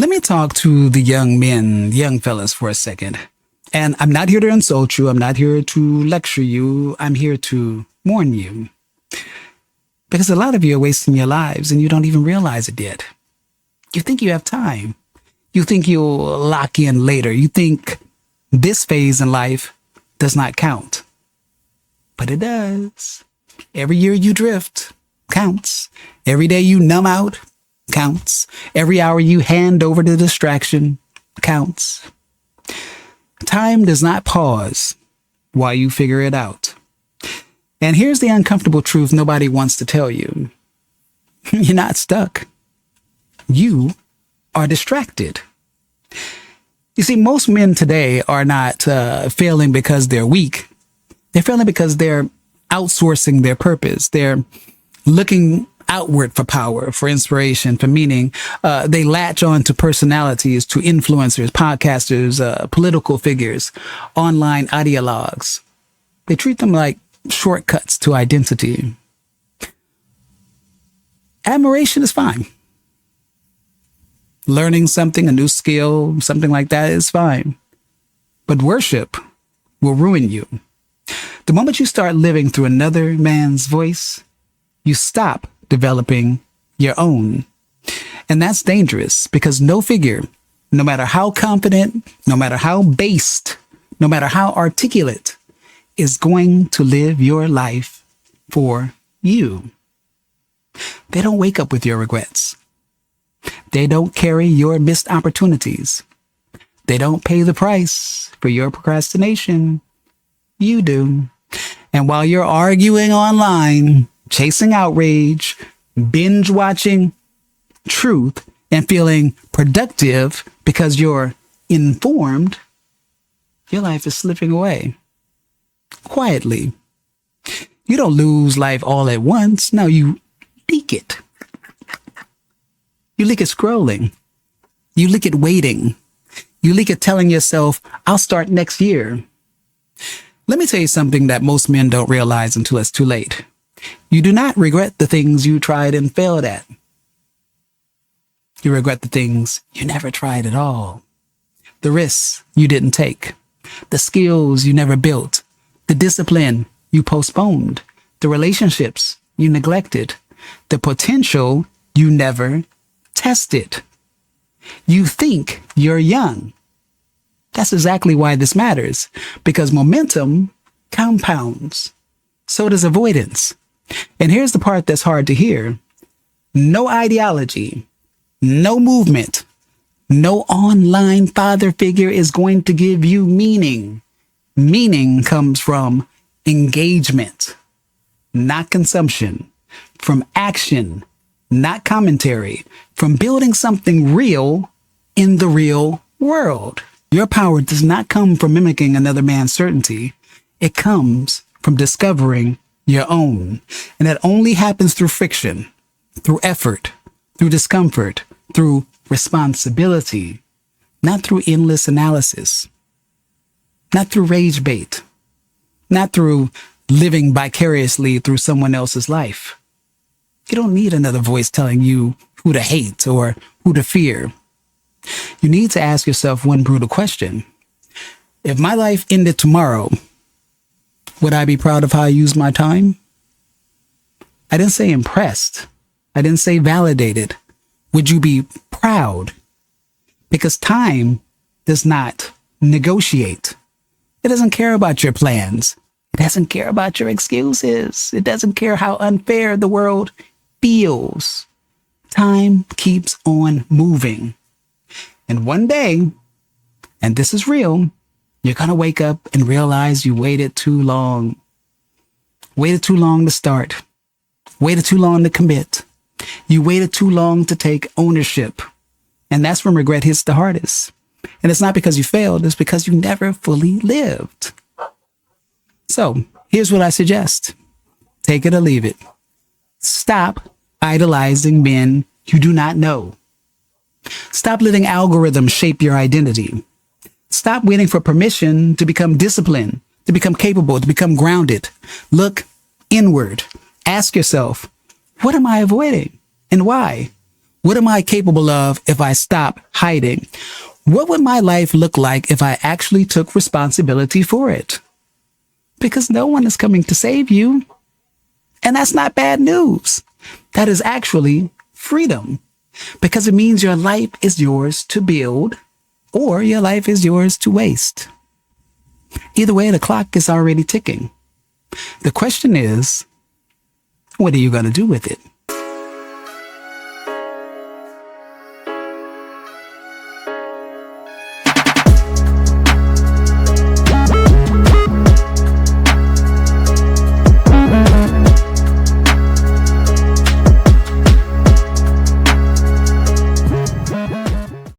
Let me talk to the young men, young fellas for a second. And I'm not here to insult you. I'm not here to lecture you. I'm here to warn you. Because a lot of you are wasting your lives and you don't even realize it yet. You think you have time. You think you'll lock in later. You think this phase in life does not count. But it does. Every year you drift counts. Every day you numb out counts. Every hour you hand over to distraction counts. Time does not pause while you figure it out. And here's the uncomfortable truth nobody wants to tell you. You're not stuck. You are distracted. You see, most men today are not failing because they're weak. They're failing because they're outsourcing their purpose. They're looking outward for power, for inspiration, for meaning. They latch on to personalities, to influencers, podcasters, political figures, online ideologues. They treat them like shortcuts to identity. Admiration is fine. Learning something, a new skill, something like that is fine. But worship will ruin you. The moment you start living through another man's voice, you stop developing your own. And that's dangerous because no figure, no matter how confident, no matter how based, no matter how articulate, is going to live your life for you. They don't wake up with your regrets. They don't carry your missed opportunities. They don't pay the price for your procrastination. You do. And while you're arguing online, chasing outrage, binge watching truth, and feeling productive because you're informed, your life is slipping away. Quietly. You don't lose life all at once. No, you leak it. You leak it scrolling. You leak it waiting. You leak it telling yourself, I'll start next year. Let me tell you something that most men don't realize until it's too late. You do not regret the things you tried and failed at. You regret the things you never tried at all. The risks you didn't take. The skills you never built. The discipline you postponed. The relationships you neglected. The potential you never tested. You think you're young. That's exactly why this matters, because momentum compounds. So does avoidance. And here's the part that's hard to hear. No ideology, no movement, no online father figure is going to give you meaning. Meaning comes from engagement, not consumption, from action, not commentary, from building something real in the real world. Your power does not come from mimicking another man's certainty. It comes from discovering your own. And that only happens through friction, through effort, through discomfort, through responsibility, not through endless analysis, not through rage bait, not through living vicariously through someone else's life. You don't need another voice telling you who to hate or who to fear. You need to ask yourself one brutal question. If my life ended tomorrow, would I be proud of how I used my time? I didn't say impressed. I didn't say validated. Would you be proud? Because time does not negotiate. It doesn't care about your plans. It doesn't care about your excuses. It doesn't care how unfair the world feels. Time keeps on moving. And one day, and this is real, you're going to wake up and realize you waited too long. Waited too long to start. Waited too long to commit. You waited too long to take ownership. And that's when regret hits the hardest. And it's not because you failed. It's because you never fully lived. So here's what I suggest. Take it or leave it. Stop idolizing men you do not know. Stop letting algorithms shape your identity. Stop waiting for permission to become disciplined, to become capable, to become grounded. Look inward. Ask yourself, what am I avoiding and why? What am I capable of if I stop hiding? What would my life look like if I actually took responsibility for it? Because no one is coming to save you. And that's not bad news. That is actually freedom, because it means your life is yours to build or your life is yours to waste. Either way, the clock is already ticking. The question is, what are you going to do with it?